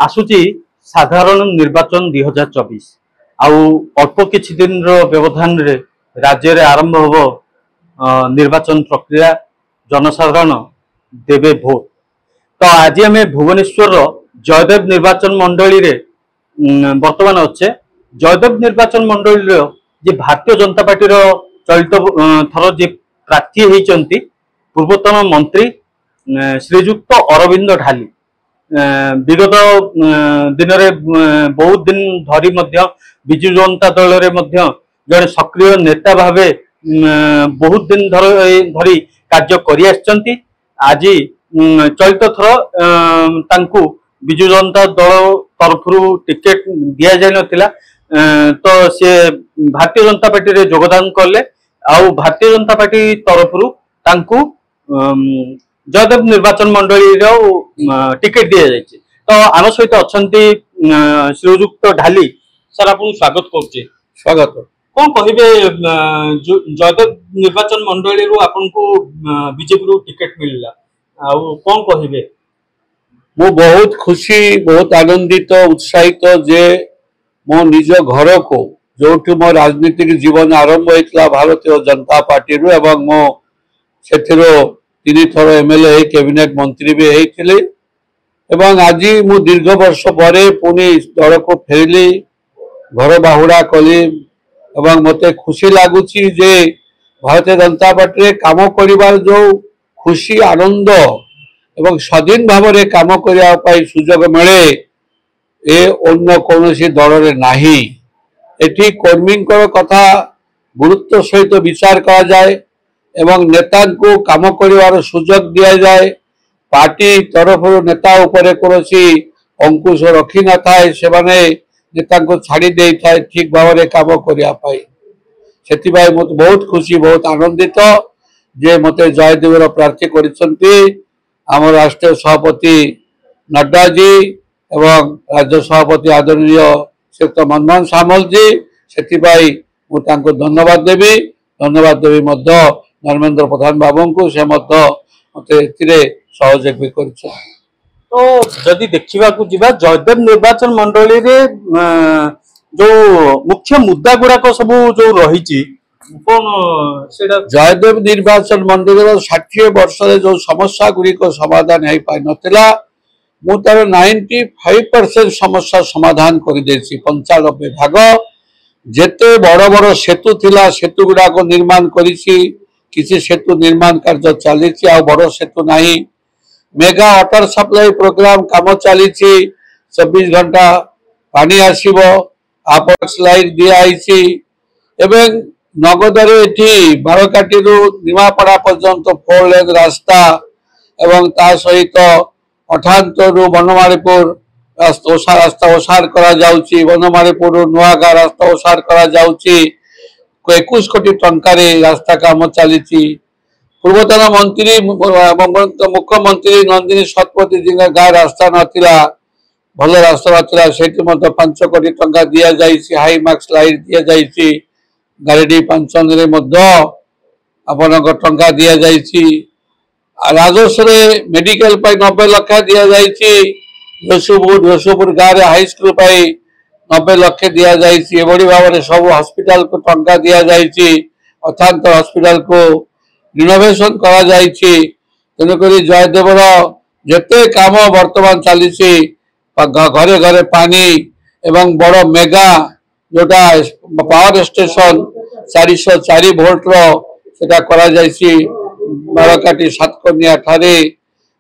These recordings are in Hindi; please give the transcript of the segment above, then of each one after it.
आसुची साधारण निर्वाचन 2024 आउ अल्प किछि दिन व्यवधान रे राज्य रे आरंभ हो निर्वाचन प्रक्रिया जनसाधारण देवे भोट। तो आज आम भुवनेश्वर जयदेव निर्वाचन मंडली रे वर्तमान अच्छे। जयदेव निर्वाचन मंडली जे भारतीय जनता पार्टी चलित थर जे प्रार्थी होती पूर्वतन मंत्री श्रीजुक्त अरविंद ढाली विगत दिन में बहुत दिन धरी विजु जनता दल जड़े सक्रिय नेता भावे बहुत दिन धरी कार्य कर आज चलित थर विजु जनता दल तरफ टिकेट दि जाता तो सी भारतीय जनता पार्टी रे योगदान कले आउ भारतीय जनता पार्टी तरफ जयदेव निर्वाचन मंडली टिकेट दि जाए। तो आम सहित अच्छा श्रीजुक्त ढाली सर आपको स्वागत करुचे। स्वागत कौन कहे जयदेव निर्वाचन मंडली आपको बीजेपी टिकेट मिलला कौन कहे? मु बहुत खुशी बहुत आनंदित उत्साहित जे मो निज घर को जो मो राजनीतिक जीवन आरंभ होता भारतीय जनता पार्टी एवं मो से 3 थर एमएलए कैबिनेट मंत्री भी होते एवं आज मु दीर्घ वर्ष पर पुणी दल को फेरली घर बाहुड़ा कली एवं मते खुशी लगुच जे भारतीय जनता पार्टी काम कर जो खुशी आनंद एवं स्वाधीन भाव में काम करने सुजोग मिले ए अन्य कौन दल में नाही। एठी कर्मी कथा गुरुत्व सहित विचार करा जाए एवं नेता को काम कर सुजोग दि जाए। पार्टी तरफ नेता उपर कौन अंकुश रखी न थाए से नेता को छाड़ी दे थाए ठीक भाव में काम करने से मत बहुत खुशी बहुत आनंदित जे मत जयदेवर प्रार्थी करम राष्ट्रीय सभापति नड्डा जी एवं राज्य सभापति आदरणीय श्री मनमोहन सामल जी से धन्यवाद देवी धर्मेंद्र प्रधान बाबू को से मत सहयोग भी कर। तो जदि देखा जयदेव निर्वाचन मंडली रे जो मुख्य मुद्दा गुड़ाक सब जो रही कौन जयदेव निर्वाचन मंडली 60 वर्ष जो समस्या गुड़िक समाधान हो पाई नथिला मु तार 95% समस्या समाधान कर 95 भाग जेते बड़ बड़ सेतु थिला सेतु गुड़ाक निर्माण करिछि किसी सेतु निर्माण कार्य चली बड़ सेतु नहीं। मेगा वाटर सप्लाई प्रोग्राम काम चली 24 घंटा पानी आसीबो आपस लाइन दिखाई एवं नगदरे एठी बारकाटी निमापड़ा पर्यंत 4 लेन रास्ता एवं ता सहित अठांतर बनमालीपुर रास्ता ओसार करा जाउची बनमालीपुर नुआगा रास्ता ओसार करा जाउची 21 कोटी टंका रास्ता काम चली। पूर्वतन मंत्री मुख्यमंत्री नंदिनी शतपथी जी गाँ रास्ता नाला भल रास्ता नाला से 5 कोटी टंका दि जाए हाई मार्क्स लाइट दि जाए गाड़ी पेंशन आपण टंका दि जाए राजस्व मेडिकल 90 लाख दि जाए जोशुपुर गाँव में हाई स्कूल 90 लाख दि जाए भाव में सब हॉस्पिटल को टंका दि जाए अथांत हॉस्पिटल को रिनोवेशन करा जाइछि। तेणुक जयदेवर जेते काम वर्तमान चली घरे घरे पानी एवं बड़ मेगा जोटा पावर स्टेशन 404 वोल्ट सेटा करा जाइछि बारकाटी सातकनिया ठारे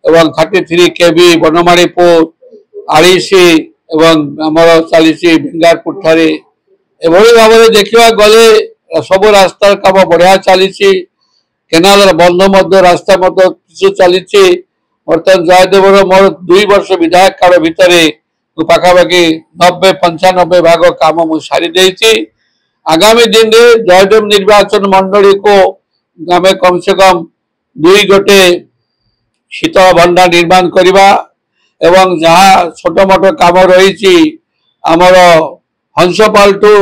एवं 33 केवी बनमालीपुर आड़ीसी एवं आमर चली भिंगारपुर ठारे एभली भाव में देखा गले सब रास्ता काम बढ़िया चली केनाल बंध रास्ता चली बर्तमान जयदेवर मोर 2 वर्ष विधायक काल भितर पाखापाखि 90-95 भाग काम मु सारी देछि। आगामी दिन में जयदेव निर्वाचन मंडली को आम कम से कम 2 गोटे शीतल भंडार निर्माण करवा एवं जहाँ छोट मोट काम रही आमर हंसपाल टू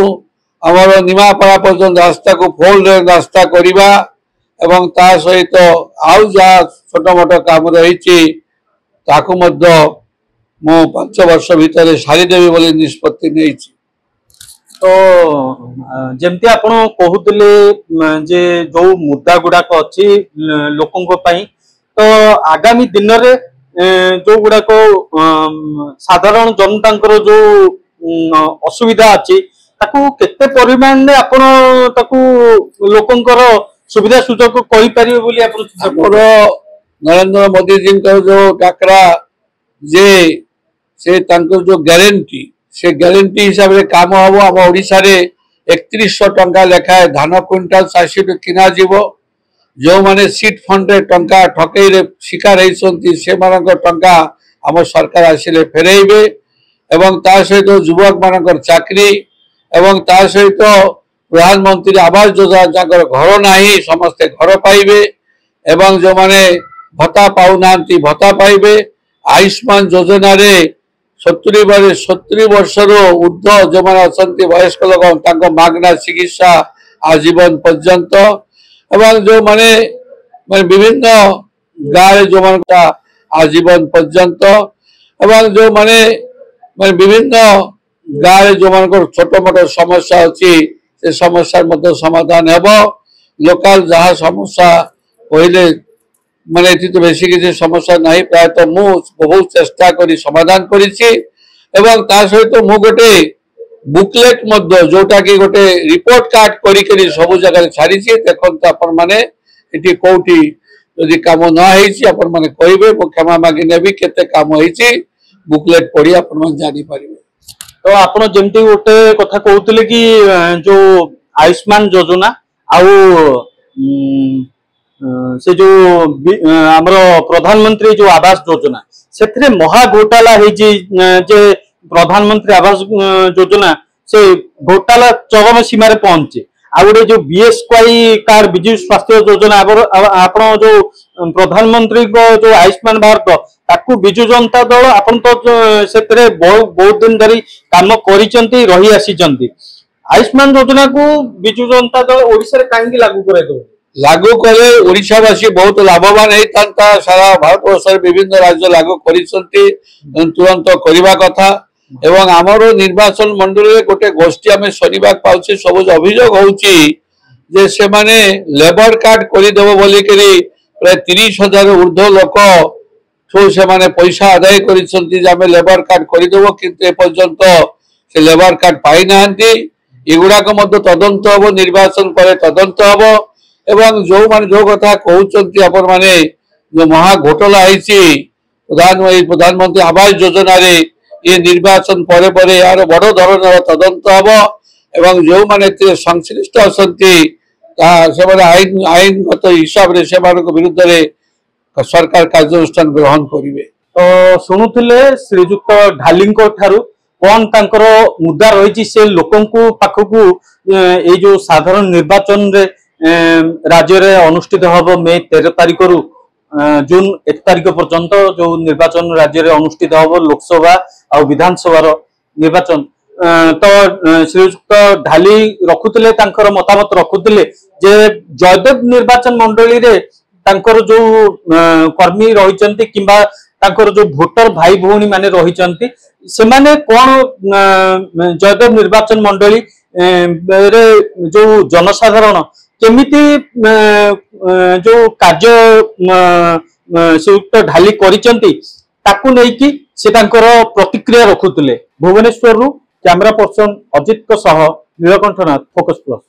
आमर निमापड़ा पर्यंत रास्ता को 4 लेन रास्ता करवा एवं ता सहित आउ जहाँ छोट मोट काम रही मु 5 वर्ष भितर सारीदेवी बोली निष्पत्ति नहीं। तो जमती आपण कहूले जे जो मुद्दा गुड़ाक अच्छी लोकों पाई तो आगामी दिन रे जो गुड़ाक साधारण जनता जो असुविधा अच्छी ताकू केते परिमाण में आपण ताकू लोकंकर सुविधा सुजोग कहि परिबे बोली आपण नरेंद्र मोदी जी जो डाकरा जे से जो ग्यारंटी से ग्यारंटी हिसाब से काम हम आम ओडिशा रे 3100 टंका लेखाए धान क्विंटाल चाषी किना जीव जो माने सीट फंड रे टंका ठकई रे शिकार होती से टंका आम सरकार आसिले फेरेबे एवं ता सहित युवक मानकर चाकरी एवं ता सहित प्रधानमंत्री आवास योजना जहाँ घर नहीं समस्ते घर पाइबे एवं जो माने भत्ता पाऊना भत्ता पाइबे आयुष्मान योजना रे 70 वर्ष ऊर्ध्व जो मैंने अच्छा वयस्क लोक मागना चिकित्सा आजीवन पर्यंत एवं जो माने विभिन्न गाँव जो मान आजीवन पर्यंत एवं जो माने विभिन्न गाँव जो मान छोट मोट समस्या अच्छी से समस्या समाधान हेब लोकल जहाँ समस्या कहले माने तो बेसी किसी समस्या नहीं प्रायतः मु बहुत चेष्टा करी समाधान करिछि एवं ता सहित मु गोटे बुकलेट मध्य जोटा कि गोटे रिपोर्ट कार्ड करी सब जगह छाड़ी देखत अपन माने इटी कोठी यदि काम न हेछि अपन माने कहबे मु क्षमा मागी नेबी केते काम हेछि बुकलेट पढ़ी अपन माने जानि परिबे। तो आपण जेमती गोटे कथा कहउतले कि जो आयुष्मान योजना आउ से जो आमर प्रधानमंत्री जो आवास योजना से महा घोटाला जे प्रधानमंत्री आवास योजना से घोटाला चरम सीमार पहुंचे आ गोटे जो बीएसवाई कार्ड विजु स्वास्थ्य योजना आप जो प्रधानमंत्री को जो आयुष्मान भारत ताकू विजु जनता दल आपन तो से बहुत दिन धरी काम करी रही आसी आयुष्मान योजना को विजु जनता दल ओडिशा रे काहे लागू करे लागू कले ओडिशावासी बहुत लाभवान होता सारा भारत वर्ष विभिन्न राज्य लागू कर तुरंत करने कथा एवं आमर निर्वाचन मंडल में गोटे गोष्ठी आम शनिवार पाचे सब अभियोग हो से माने लेबर कार्ड करदेव बोलिक प्राय 30,000 ऊर्ध्व लोक से माने पैसा आदाय कर लेबर कार्ड करदेव किंतु एपर्यंत से लेबर कार्ड पाई ना एगुड़ाक तदंत हम निर्वाचन पर तदंत हम एवं जो माने जो कथा कहते अपन माने जो महा घोटाला प्रधानमंत्री आवास योजना रे ये निर्वाचन परे परे यार बड़ धरण तदंत हम एवं जो माने संश्लिष्ट असंती से आईन आईनगत हिसाब से विरुद्ध रे सरकार कार्यानुष्ठान ग्रहण करेंगे। तो शुणुले श्रीजुक्त ढाली ठारू कौन तांकर मुद्दा रही से लोकंकु पाखकु ये जो साधारण निर्वाचन रे राज्य रे अनुष्ठित हब मे 13 तारिख रु जून 1 तारिख पर्यंत जो निर्वाचन राज्य रे अनुष्ठित हब लोकसभा और विधानसभा निर्वाचन तो श्रीयुक्त ढाली रखुले मतामत रखुले जे जयदेव निर्वाचन मंडली रे तांकर जो कर्मी रही किंबा तांकर जो भोटर भाई भौणी माने रही से माने कौन जयदेव निर्वाचन मंडली रे जो जनसाधारण केमिति जो कार्य श्रीयुक्त ढाली करिसेंती ताकू नेकी से तांकर प्रतिक्रिया रखुले। Bhubaneswar camera person Ajit Nilkanthnath focus plus.